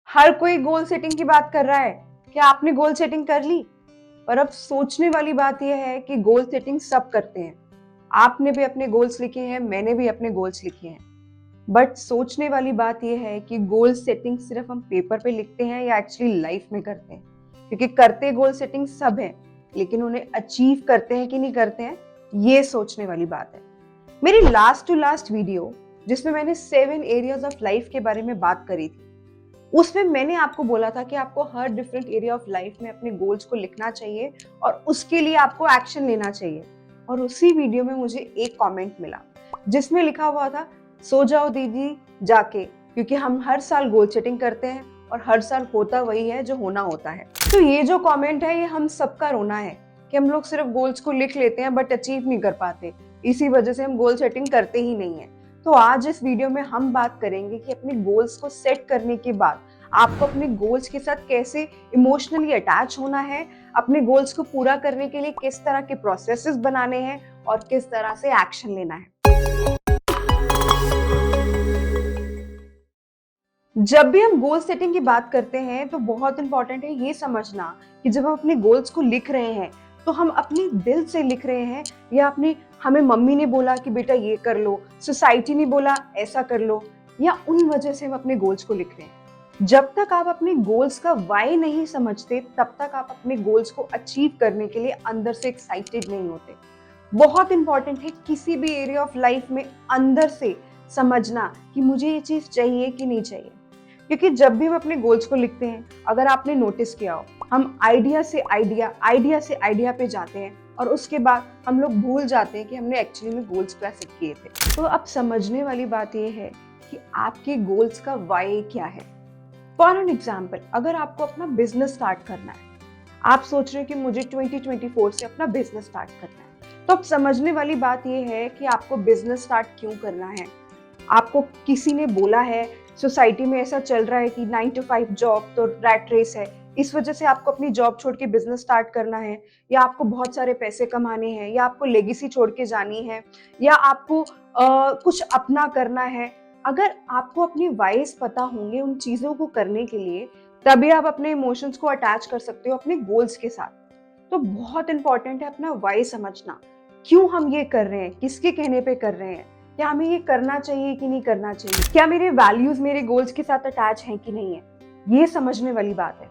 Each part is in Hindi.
हर कोई गोल सेटिंग की बात कर रहा है। क्या आपने गोल सेटिंग कर ली? पर अब सोचने वाली बात यह है कि गोल सेटिंग सब करते हैं। आपने भी अपने गोल्स लिखे हैं, मैंने भी अपने गोल्स लिखे हैं। बट सोचने वाली बात यह है कि गोल सेटिंग सिर्फ हम पेपर पे लिखते हैं या एक्चुअली लाइफ में करते हैं। क्योंकि करते गोल सेटिंग सब हैं, लेकिन उन्हें अचीव करते हैं कि नहीं करते हैं, ये सोचने वाली बात है। मेरी लास्ट टू लास्ट वीडियो, जिसमें मैंने 7 एरियाज ऑफ लाइफ के बारे में बात करी थी, उसमें मैंने आपको बोला था कि आपको हर डिफरेंट एरिया ऑफ लाइफ में अपने गोल्स को लिखना चाहिए और उसके लिए आपको एक्शन लेना चाहिए। और उसी वीडियो में मुझे एक कमेंट मिला जिसमें लिखा हुआ था, सो जाओ दीदी जाके, क्योंकि हम हर साल गोल सेटिंग करते हैं और हर साल होता वही है जो होना होता है। तो ये जो कमेंट है, ये हम सबका रोना है कि हम लोग सिर्फ गोल्स को लिख लेते हैं बट अचीव नहीं कर पाते। इसी वजह से हम गोल सेटिंग करते ही नहीं है। तो आज इस वीडियो में हम बात करेंगे कि अपने गोल्स को सेट करने के बाद आपको अपने गोल्स के साथ कैसे इमोशनली अटैच होना है, अपने गोल्स को पूरा करने के लिए किस तरह के प्रोसेसेस बनाने हैं और किस तरह से एक्शन लेना है। जब भी हम गोल सेटिंग की बात करते हैं तो बहुत इंपॉर्टेंट है ये समझना कि जब हम अपने गोल्स को लिख रहे हैं तो हम अपने दिल से लिख रहे हैं या अपने हमें मम्मी ने बोला कि बेटा ये कर लो, सोसाइटी ने बोला ऐसा कर लो, या उन वजह से हम अपने गोल्स को लिख रहे हैं। जब तक आप अपने गोल्स का वाई नहीं समझते तब तक आप अपने गोल्स को अचीव करने के लिए अंदर से एक्साइटेड नहीं होते। बहुत इंपॉर्टेंट है किसी भी एरिया ऑफ लाइफ में अंदर से समझना कि मुझे ये चीज चाहिए कि नहीं चाहिए। क्योंकि जब भी हम अपने गोल्स को लिखते हैं, अगर आपने नोटिस किया हो, हम आइडिया से आइडिया पे जाते हैं और उसके बाद हम लोग भूल जाते हैं कि हमने एक्चुअली में गोल्स क्या सेट किए थे। तो अब समझने वाली बात यह है कि आपके गोल्स का वाई क्या है। फॉर एन एग्जाम्पल, अगर आपको अपना बिजनेस स्टार्ट करना है, आप सोच रहे हो कि मुझे 2024 से अपना बिजनेस स्टार्ट करना है, तो अब समझने वाली बात यह है कि आपको बिजनेस स्टार्ट क्यों करना है। आपको किसी ने बोला है, सोसाइटी में ऐसा चल रहा है कि 9 to 5 जॉब तो रैट रेस है, इस वजह से आपको अपनी जॉब छोड़ के बिजनेस स्टार्ट करना है, या आपको बहुत सारे पैसे कमाने हैं, या आपको लेगेसी छोड़ के जानी है, या आपको कुछ अपना करना है। अगर आपको अपनी वाइज पता होंगे उन चीजों को करने के लिए, तभी आप अपने इमोशंस को अटैच कर सकते हो अपने गोल्स के साथ। तो बहुत इंपॉर्टेंट है अपना वाई समझना। क्यों हम ये कर रहे हैं, किसके कहने पे कर रहे हैं, क्या हमें ये करना चाहिए कि नहीं करना चाहिए, क्या मेरे वैल्यूज मेरे गोल्स के साथ अटैच हैं कि नहीं है, ये समझने वाली बात है।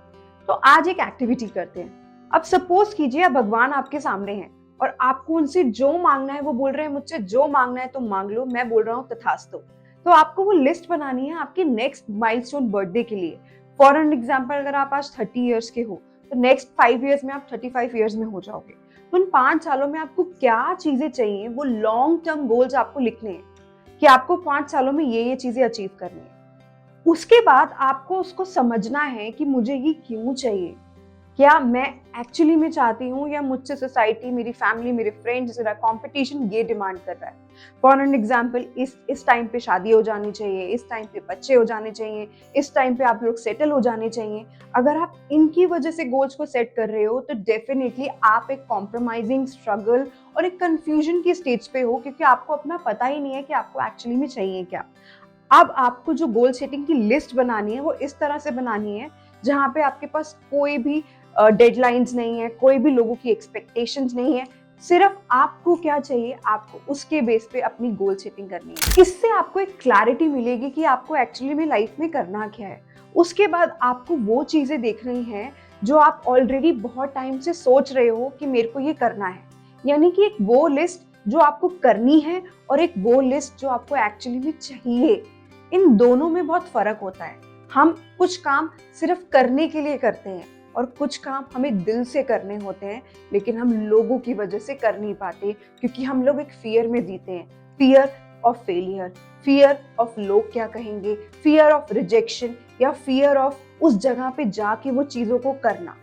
तो आज एक एक्टिविटी करते हैं। अब सपोज कीजिए अब भगवान आपके सामने हैं और आपको उनसे जो मांगना है वो बोल रहे हैं, मुझसे जो मांगना है तो मांग लो, मैं बोल रहा हूँ तथास्तु। तो आपको वो लिस्ट बनानी है आपके नेक्स्ट माइलस्टोन बर्थडे के लिए। फॉर एन एग्जाम्पल, अगर आप आज 30 ईयर्स के हो तो नेक्स्ट 5 ईयर्स में आप 35 ईयर्स में हो जाओगे। तो उन 5 सालों में आपको क्या चीजें चाहिए, वो लॉन्ग टर्म गोल्स आपको लिखने हैं कि आपको 5 सालों में ये चीजें अचीव करनी है। उसके बाद आपको उसको समझना है कि मुझे ये क्यों चाहिए, क्या मैं एक्चुअली में चाहती हूँ या मुझसे सोसाइटी, मेरी फैमिली, मेरे फ्रेंड्स, मेरा कंपटीशन ये डिमांड कर रहा है। फॉर एन एग्जाम्पल, इस टाइम पे शादी हो जानी चाहिए, इस टाइम पे बच्चे हो जाने चाहिए, इस टाइम पे आप लोग सेटल हो जाने चाहिए। अगर आप इनकी वजह से गोल्स को सेट कर रहे हो तो डेफिनेटली आप एक कॉम्प्रोमाइजिंग, स्ट्रगल और एक कंफ्यूजन की स्टेज पे हो, क्योंकि आपको अपना पता ही नहीं है कि आपको एक्चुअली में चाहिए क्या। अब आपको जो गोल सेटिंग की लिस्ट बनानी है वो इस तरह से बनानी है जहाँ पे आपके पास कोई भी डेडलाइंस नहीं है, कोई भी लोगों की एक्सपेक्टेशंस नहीं है। सिर्फ आपको क्या चाहिए, आपको उसके बेस पे अपनी गोल सेटिंग करनी है। इससे आपको एक क्लैरिटी मिलेगी कि आपको एक्चुअली में लाइफ में करना क्या है। उसके बाद आपको वो चीजें देख रही हैं जो आप ऑलरेडी बहुत टाइम से सोच रहे हो कि मेरे को ये करना है। यानी कि एक वो लिस्ट जो आपको करनी है और एक वो लिस्ट जो आपको एक्चुअली में चाहिए। इन दोनों में बहुत फर्क होता है। हम कुछ काम सिर्फ करने के लिए करते हैं और कुछ काम हमें दिल से करने होते हैं, लेकिन हम लोगों की वजह से कर नहीं पाते, क्योंकि हम लोग एक फियर में जीते हैं। Fear of failure, fear of लोग क्या कहेंगे, फियर ऑफ रिजेक्शन, या फियर ऑफ उस जगह पे जाके वो चीजों को करना।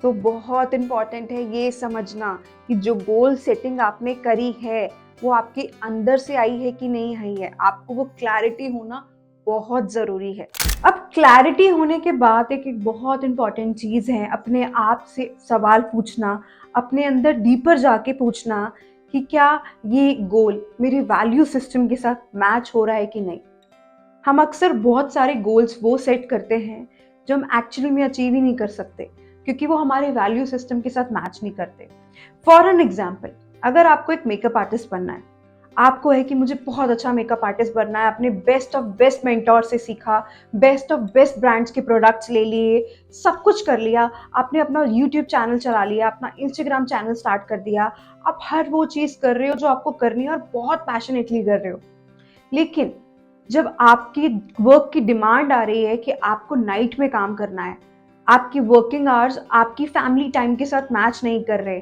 तो बहुत इंपॉर्टेंट है ये समझना कि जो गोल सेटिंग आपने करी है वो आपके अंदर से आई है कि नहीं आई है। आपको वो क्लैरिटी होना बहुत जरूरी है। अब क्लैरिटी होने के बाद एक बहुत इंपॉर्टेंट चीज है अपने आप से सवाल पूछना, अपने अंदर डीपर जाके पूछना कि क्या ये गोल मेरे वैल्यू सिस्टम के साथ मैच हो रहा है कि नहीं। हम अक्सर बहुत सारे गोल्स वो सेट करते हैं जो हम एक्चुअली में अचीव ही नहीं कर सकते, क्योंकि वो हमारे वैल्यू सिस्टम के साथ मैच नहीं करते। फॉर एन एग्जाम्पल, अगर आपको एक मेकअप आर्टिस्ट बनना है, आपको है कि मुझे बहुत अच्छा मेकअप आर्टिस्ट बनना है, आपने बेस्ट ऑफ बेस्ट मेंटोर से सीखा, बेस्ट ऑफ बेस्ट ब्रांड्स के प्रोडक्ट्स ले लिए, सब कुछ कर लिया, आपने अपना यूट्यूब चैनल चला लिया, अपना इंस्टाग्राम चैनल स्टार्ट कर दिया, आप हर वो चीज़ कर रहे हो जो आपको करनी है और बहुत पैशनेटली कर रहे हो। लेकिन जब आपकी वर्क की डिमांड आ रही है कि आपको नाइट में काम करना है, आपकी वर्किंग आवर्स आपकी फैमिली टाइम के साथ मैच नहीं कर रहे,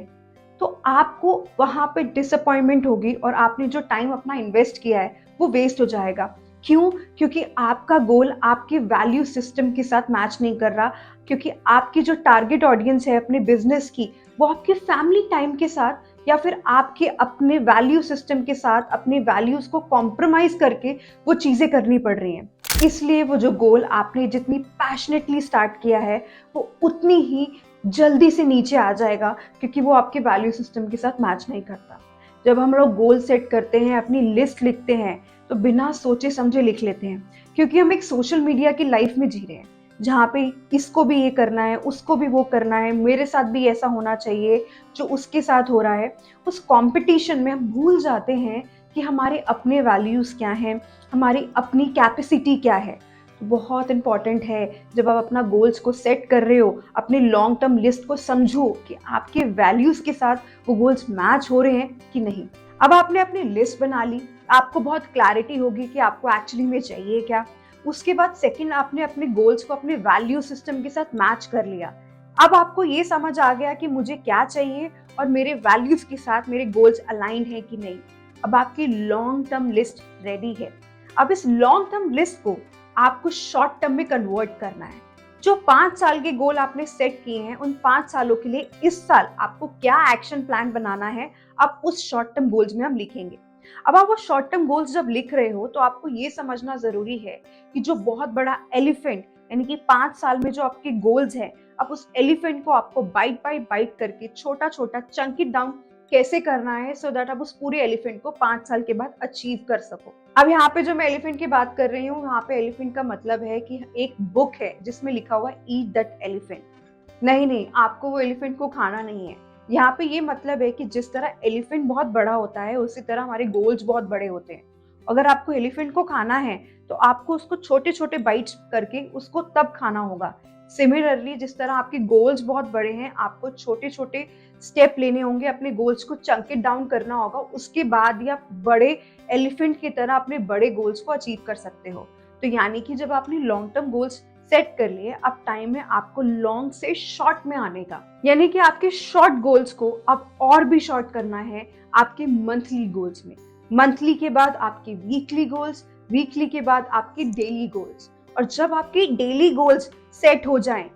तो आपको वहाँ पे डिसअपॉइंटमेंट होगी और आपने जो टाइम अपना इन्वेस्ट किया है वो वेस्ट हो जाएगा। क्यों? क्योंकि आपका गोल आपके वैल्यू सिस्टम के साथ मैच नहीं कर रहा, क्योंकि आपकी जो टारगेट ऑडियंस है अपने बिजनेस की, वो आपके फैमिली टाइम के साथ या फिर आपके अपने वैल्यू सिस्टम के साथ अपने वैल्यूज को कॉम्प्रोमाइज करके वो चीजें करनी पड़ रही हैं। इसलिए वो जो गोल आपने जितनी पैशनेटली स्टार्ट किया है वो उतनी ही जल्दी से नीचे आ जाएगा, क्योंकि वो आपके वैल्यू सिस्टम के साथ मैच नहीं करता। जब हम लोग गोल सेट करते हैं, अपनी लिस्ट लिखते हैं, तो बिना सोचे समझे लिख लेते हैं, क्योंकि हम एक सोशल मीडिया की लाइफ में जी रहे हैं जहाँ पे इसको भी ये करना है, उसको भी वो करना है, मेरे साथ भी ऐसा होना चाहिए जो उसके साथ हो रहा है। उस कंपटीशन में हम भूल जाते हैं कि हमारे अपने वैल्यूज़ क्या हैं, हमारी अपनी कैपेसिटी क्या है। तो बहुत इंपॉर्टेंट है, जब आप अपना गोल्स को सेट कर रहे हो, अपने लॉन्ग टर्म लिस्ट को समझो कि आपके वैल्यूज़ के साथ वो गोल्स मैच हो रहे हैं कि नहीं। अब आपने अपनी लिस्ट बना ली, आपको बहुत क्लैरिटी होगी कि आपको एक्चुअली में चाहिए क्या। उसके बाद सेकंड, आपने अपने गोल्स को अपने वैल्यू सिस्टम के साथ मैच कर लिया। अब आपको ये समझ आ गया कि मुझे क्या चाहिए और मेरे वैल्यूज के साथ मेरे गोल्स अलाइंड हैं कि नहीं। अब आपकी लॉन्ग टर्म लिस्ट रेडी है। अब इस लॉन्ग टर्म लिस्ट को आपको शॉर्ट टर्म में कन्वर्ट करना है। जो 5 साल के गोल आपने सेट किए हैं, उन 5 सालों के लिए इस साल आपको क्या एक्शन प्लान बनाना है, अब उस शॉर्ट टर्म गोल्स में हम लिखेंगे। अब आप वो शॉर्ट टर्म गोल्स जब लिख रहे हो तो आपको ये समझना जरूरी है कि जो बहुत बड़ा एलिफेंट, यानी कि 5 साल में जो आपके गोल्स हैं, अब उस एलिफेंट को आपको बाइट बाय बाइट करके छोटा छोटा चंक इट डाउन कैसे करना है, सो दैट आप उस पूरे एलिफेंट को 5 साल के बाद अचीव कर सको। अब यहाँ पे जो मैं एलिफेंट की बात कर रही हूँ, यहाँ पे एलिफेंट का मतलब है कि एक बुक है जिसमें लिखा हुआ है ईट दैट एलिफेंट। नहीं नहीं, आपको वो एलिफेंट को खाना नहीं है। यहाँ पे ये मतलब है कि जिस तरह एलिफेंट बहुत बड़ा होता है, उसी तरह हमारे गोल्स बहुत बड़े होते हैं। अगर आपको एलिफेंट को खाना है तो आपको उसको छोटे छोटे बाइट्स करके उसको तब खाना होगा। सिमिलरली, जिस तरह आपके गोल्स बहुत बड़े हैं, आपको छोटे छोटे स्टेप लेने होंगे, अपने गोल्स को चंक इट डाउन करना होगा, उसके बाद ही आप बड़े एलिफेंट की तरह अपने बड़े गोल्स को अचीव कर सकते हो। तो यानी कि जब आपने लॉन्ग टर्म गोल्स सेट कर लिए, अब टाइम है आपको लॉन्ग से शॉर्ट में आने का। यानी कि आपके शॉर्ट गोल्स को अब और भी शॉर्ट करना है आपके मंथली गोल्स में। मंथली के बाद आपके वीकली गोल्स, वीकली के बाद आपके डेली गोल्स। और जब आपके डेली गोल्स सेट हो जाएं,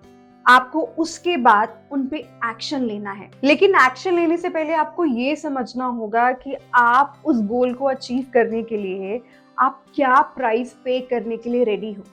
आपको उसके बाद उन पे एक्शन लेना है। लेकिन एक्शन लेने से पहले आपको ये समझना होगा कि आप उस गोल को अचीव करने के लिए आप क्या प्राइस पे करने के लिए रेडी हो।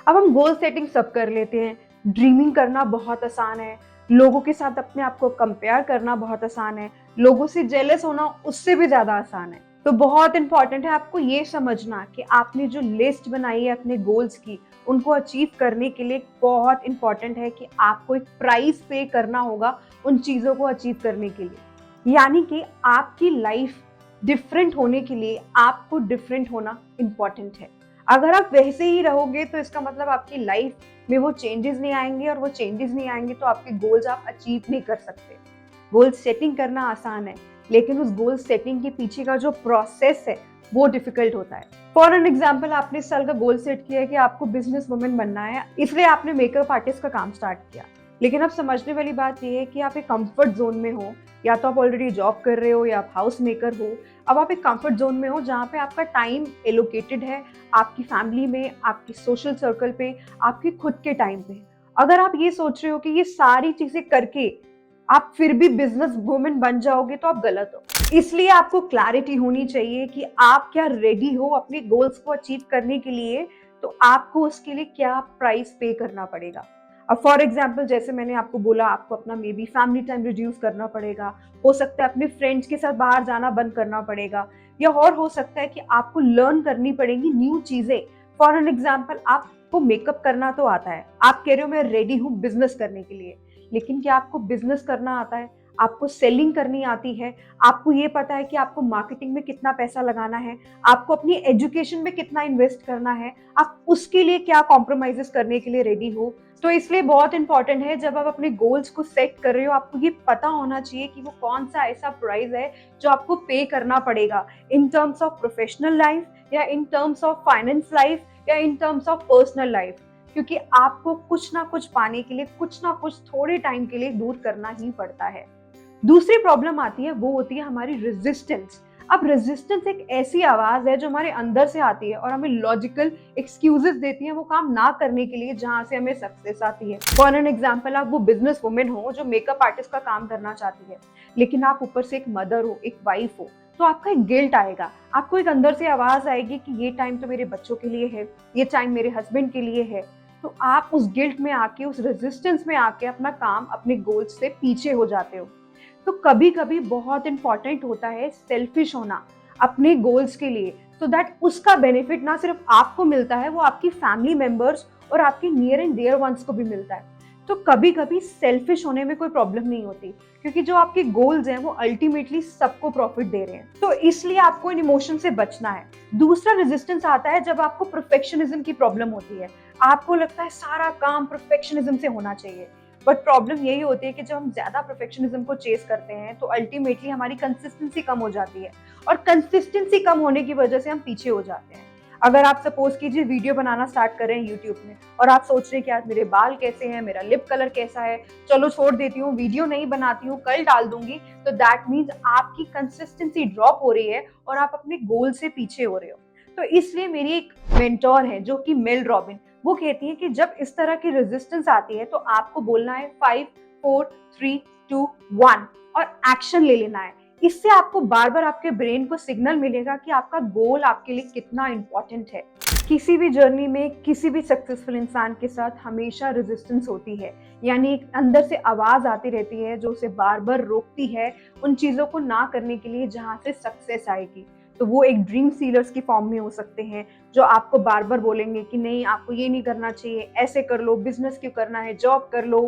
अब हम गोल सेटिंग सब कर लेते हैं, ड्रीमिंग करना बहुत आसान है, लोगों के साथ अपने आप को कंपेयर करना बहुत आसान है, लोगों से जेलस होना उससे भी ज्यादा आसान है। तो बहुत इंपॉर्टेंट है आपको ये समझना कि आपने जो लिस्ट बनाई है अपने गोल्स की, उनको अचीव करने के लिए बहुत इंपॉर्टेंट है कि आपको एक प्राइस पे करना होगा उन चीजों को अचीव करने के लिए। यानी कि आपकी लाइफ डिफरेंट होने के लिए आपको डिफरेंट होना इंपॉर्टेंट है। अगर आप वैसे ही रहोगे तो इसका मतलब आपकी लाइफ में वो चेंजेस नहीं आएंगे, और वो चेंजेस नहीं आएंगे तो आपके गोल्स आप अचीव नहीं कर सकते। गोल सेटिंग करना आसान है, लेकिन उस गोल सेटिंग के पीछे का जो प्रोसेस है वो डिफिकल्ट होता है। फॉर एन एग्जाम्पल, आपने इस साल का गोल सेट किया है कि आपको बिजनेस वुमेन बनना है, इसलिए आपने मेकअप आर्टिस्ट का काम स्टार्ट किया। लेकिन अब समझने वाली बात यह है कि आप एक कंफर्ट जोन में हो, या तो आप ऑलरेडी जॉब कर रहे हो या आप हाउस मेकर हो। अब आप एक कंफर्ट जोन में हो जहाँ पे आपका टाइम एलोकेटेड है आपकी फैमिली में, आपकी सोशल सर्कल पे, आपके खुद के टाइम पे। अगर आप ये सोच रहे हो कि ये सारी चीजें करके आप फिर भी बिजनेस वुमेन बन जाओगे, तो आप गलत हो। इसलिए आपको क्लैरिटी होनी चाहिए कि आप क्या रेडी हो अपने गोल्स को अचीव करने के लिए, तो आपको उसके लिए क्या प्राइस पे करना पड़ेगा। अब फॉर एग्जाम्पल, जैसे मैंने आपको बोला, आपको अपना may be family time reduce करना पड़ेगा, हो सकता है अपने फ्रेंड्स के साथ बाहर जाना बंद करना पड़ेगा, या और हो सकता है कि आपको लर्न करनी पड़ेगी न्यू चीजें फॉर एन एग्जाम्पल, आपको मेकअप करना तो आता है, आप कह रहे हो मैं रेडी हूँ बिजनेस करने के लिए, लेकिन क्या आपको बिजनेस करना आता है? आपको सेलिंग करनी आती है? आपको ये पता है कि आपको मार्केटिंग में कितना पैसा लगाना है? आपको अपनी एजुकेशन में कितना इन्वेस्ट करना है? आप उसके लिए क्या कॉम्प्रोमाइजेस करने के लिए रेडी हो? तो इसलिए बहुत इंपॉर्टेंट है, जब आप अपने गोल्स को सेट कर रहे हो, आपको ये पता होना चाहिए कि वो कौन सा ऐसा प्राइस है जो आपको पे करना पड़ेगा, in terms of professional life या in terms of finance life या in terms of personal life. क्योंकि आपको कुछ ना कुछ पाने के लिए, कुछ ना कुछ थोड़े टाइम के लिए दूर करना ही पड़ता है। दूसरी प्रॉब्लम आती है, वो होती है हमारी रेजिस्टेंस। अब रेजिस्टेंस एक ऐसी आवाज है जो हमारे अंदर से आती है और हमें लॉजिकल एक्सक्यूजेस देती है वो काम ना करने के लिए जहां से हमें सक्सेस आती है। फॉर एन एग्जाम्पल, आप वो बिजनेस वुमेन हो जो मेकअप आर्टिस्ट का काम करना चाहती है, लेकिन आप ऊपर से एक मदर हो, एक वाइफ हो, तो आपका एक गिल्ट आएगा, आपको एक अंदर से आवाज आएगी कि ये टाइम तो मेरे बच्चों के लिए है, ये टाइम मेरे हस्बैंड के लिए है। तो आप उस गिल्ट में आके, उस रेजिस्टेंस में आके अपना काम, अपने गोल्स से पीछे हो जाते हो। तो कभी कभी बहुत इंपॉर्टेंट होता है सेल्फिश होना अपने गोल्स के लिए, सो दैट उसका बेनिफिट ना सिर्फ आपको मिलता है, वो आपकी फैमिली मेंबर्स और आपके नियर एंड डियर वंस को भी मिलता है। तो कभी कभी सेल्फिश होने में कोई प्रॉब्लम नहीं होती, क्योंकि जो आपके गोल्स हैं वो अल्टीमेटली सबको प्रॉफिट दे रहे हैं। तो इसलिए आपको इन इमोशन से बचना है। दूसरा रेजिस्टेंस आता है जब आपको परफेक्शनिज्म की प्रॉब्लम होती है, आपको लगता है सारा काम परफेक्शनिज्म से होना चाहिए। बट प्रॉब्लम यही होती है कि जब हम ज्यादा परफेक्शनिज्म को चेस करते हैं तो अल्टीमेटली हमारी कंसिस्टेंसी कम हो जाती है, और कंसिस्टेंसी कम होने की वजह से हम पीछे हो जाते हैं। अगर आप सपोज कीजिए वीडियो बनाना स्टार्ट कर रहे हैं यूट्यूब में, और आप सोच रहे हैं कि यार मेरे बाल कैसे हैं, मेरा लिप कलर कैसा है, चलो छोड़ देती हूँ, वीडियो नहीं बनाती हूँ, कल डाल दूंगी, तो दैट मीन्स आपकी कंसिस्टेंसी ड्रॉप हो रही है और आप अपने गोल से पीछे हो रहे हो। तो इसलिए मेरी एक मेंटोर है जो कि मेल रॉबिन, वो कहती है कि जब इस तरह की रेजिस्टेंस आती है तो आपको बोलना है 5 4 3 2 1 और एक्शन ले लेना है। इससे आपको बार बार आपके ब्रेन को सिग्नल मिलेगा कि आपका गोल आपके लिए कितना इंपॉर्टेंट है। किसी भी जर्नी में, किसी भी सक्सेसफुल इंसान के साथ हमेशा रेजिस्टेंस होती है, यानी एक अंदर से आवाज आती रहती है जो उसे बार बार रोकती है उन चीजों को ना करने के लिए जहां से सक्सेस आएगी। तो वो एक ड्रीम सीलर्स की फॉर्म में हो सकते हैं, जो आपको बार बार बोलेंगे कि नहीं आपको ये नहीं करना चाहिए, ऐसे कर लो, बिजनेस क्यों करना है, जॉब कर लो,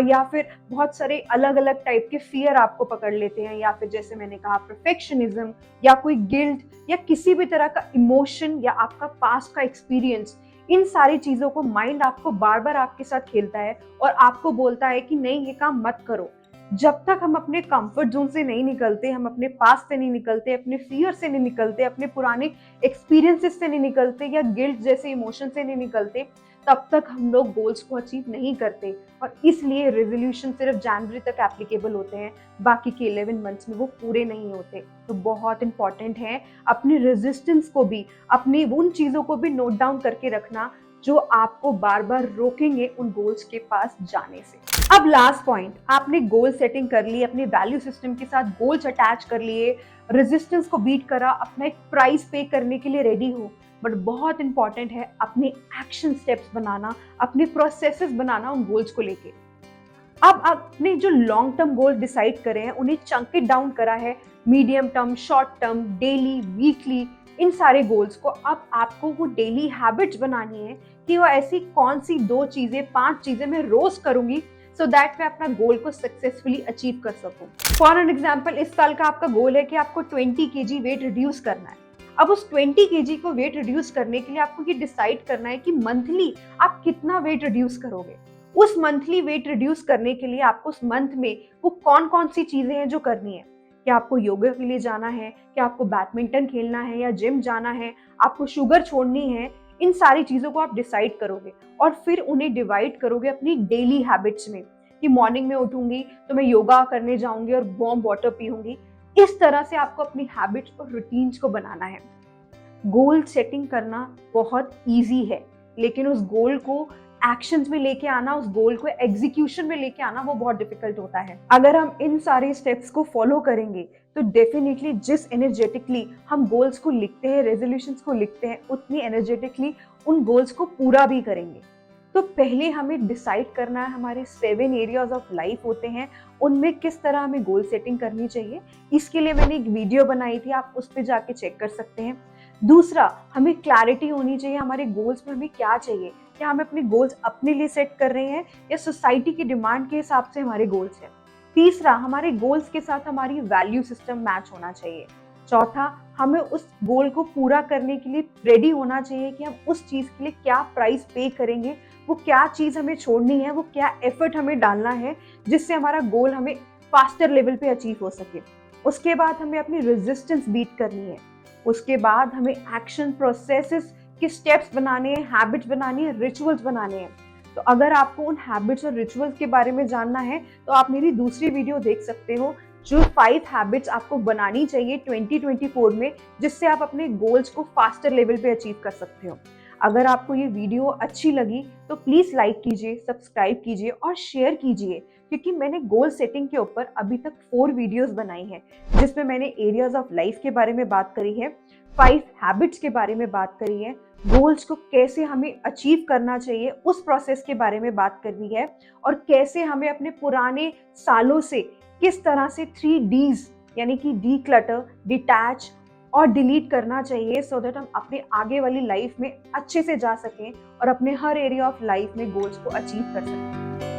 या फिर बहुत सारे अलग अलग टाइप के फियर आपको पकड़ लेते हैं, या फिर जैसे मैंने कहा परफेक्शनिज्म, या कोई गिल्ट, या किसी भी तरह का इमोशन, या आपका पास्ट का एक्सपीरियंस। इन सारी चीजों को माइंड आपको बार बार आपके साथ खेलता है और आपको बोलता है कि नहीं ये काम मत करो। जब तक हम अपने कंफर्ट जोन से नहीं निकलते, हम अपने पास से नहीं निकलते, अपने फियर से नहीं निकलते, अपने पुराने एक्सपीरियंसेस से नहीं निकलते, या गिल्ट जैसे इमोशन से नहीं निकलते, तब तक हम लोग गोल्स को अचीव नहीं करते। और इसलिए रेजोल्यूशन सिर्फ जनवरी तक एप्लीकेबल होते हैं, बाकी के 11 मंथ्स में वो पूरे नहीं होते। तो बहुत इंपॉर्टेंट है अपनी रेजिस्टेंस को भी, अपनी उन चीज़ों को भी नोट डाउन करके रखना जो आपको बार बार रोकेंगे उन गोल्स के पास जाने से। अब लास्ट पॉइंट, आपने गोल सेटिंग कर ली, अपने वैल्यू सिस्टम के साथ गोल्स अटैच कर लिए, रेजिस्टेंस को बीट करा, अपना एक प्राइस पे करने के लिए रेडी हो, बट बहुत इंपॉर्टेंट है अपने एक्शन स्टेप्स बनाना, अपने प्रोसेसेस बनाना उन गोल्स को लेके। अब आपने जो लॉन्ग टर्म गोल डिसाइड करे हैं उन्हें चंक इट डाउन करा है, medium term, short term, daily, weekly, इन सारे गोल्स को अब आपको वो डेली हैबिट्स बनानी है कि वो ऐसी कौन सी 2 चीजें, 5 चीजें मैं रोज करूंगी सो दैट मैं अपना गोल को सक्सेसफुली अचीव कर सकूं। फॉर एन एग्जाम्पल, इस साल का आपका गोल है कि आपको 20 kg वेट रिड्यूस करना है। अब उस 20 kg को वेट रिड्यूस करने के लिए आपको ये डिसाइड करना है कि मंथली आप कितना वेट रिड्यूस करोगे। उस मंथली वेट रिड्यूस करने के लिए आपको उस मंथ में वो कौन कौन सी चीजें हैं जो करनी है। क्या आपको योगा के लिए जाना है, क्या आपको बैडमिंटन खेलना है या जिम जाना है, आपको शुगर छोड़नी है, इन सारी चीजों को आप डिसाइड करोगे और फिर उन्हें डिवाइड करोगे अपनी डेली हैबिट्स में, कि मॉर्निंग में उठूंगी तो मैं योगा करने जाऊंगी और वार्म वाटर पीऊंगी। इस तरह से आपको अपनी हैबिट्स और रूटीन्स को बनाना है। गोल सेटिंग करना बहुत इजी है, लेकिन उस गोल को एक्शंस में लेके आना, उस गोल को एग्जीक्यूशन में लेके आना, वो बहुत डिफिकल्ट होता है। अगर हम इन सारे स्टेप्स को फॉलो करेंगे तो डेफिनेटली जिस एनर्जेटिकली हम गोल्स को लिखते हैं, रेजोल्यूशंस को लिखते हैं, उतनी एनर्जेटिकली उन गोल्स को पूरा भी करेंगे। तो पहले हमें डिसाइड करना है हमारे 7 एरियाज ऑफ लाइफ होते हैं, उनमें किस तरह हमें गोल सेटिंग करनी चाहिए। इसके लिए मैंने एक वीडियो बनाई थी, आप उस पर जाके चेक कर सकते हैं। दूसरा, हमें क्लैरिटी होनी चाहिए हमारे गोल्स में हमें क्या चाहिए। क्या हम अपने गोल्स अपने लिए सेट कर रहे हैं या सोसाइटी की डिमांड के हिसाब से हमारे गोल्स हैं। तीसरा, हमारे गोल्स के साथ हमारी वैल्यू सिस्टम मैच होना चाहिए। चौथा, हमें उस गोल को पूरा करने के लिए रेडी होना चाहिए कि हम उस चीज़ के लिए क्या प्राइस पे करेंगे, वो क्या चीज़ हमें छोड़नी है, वो क्या एफर्ट हमें डालना है जिससे हमारा गोल हमें फास्टर लेवल पे अचीव हो सके। उसके बाद हमें अपनी रेजिस्टेंस बीट करनी है। उसके बाद हमें एक्शन प्रोसेसेस के स्टेप्स बनाने हैं, हैबिट्स बनानी है, रिचुअल्स बनाने हैं। तो अगर आपको उन हैबिट्स और रिचुअल्स के बारे में जानना है तो आप मेरी दूसरी वीडियो देख सकते हो, जो 5 हैबिट्स आपको बनानी चाहिए 2024 में, जिससे आप अपने गोल्स को फास्टर लेवल पे अचीव कर सकते हो। अगर आपको ये वीडियो अच्छी लगी तो प्लीज़ लाइक कीजिए, सब्सक्राइब कीजिए और शेयर कीजिए, क्योंकि मैंने गोल सेटिंग के ऊपर अभी तक 4 वीडियोस बनाई हैं, जिसमें मैंने एरियाज ऑफ लाइफ के बारे में बात करी है, 5 हैबिट्स के बारे में बात करी है, गोल्स को कैसे हमें अचीव करना चाहिए उस प्रोसेस के बारे में बात करनी है, और कैसे हमें अपने पुराने सालों से किस तरह से 3 डीज यानी कि डीक्लटर, डिटैच और डिलीट करना चाहिए, सो दैट हम अपने आगे वाली लाइफ में अच्छे से जा सकें और अपने हर एरिया ऑफ लाइफ में गोल्स को अचीव कर सकें।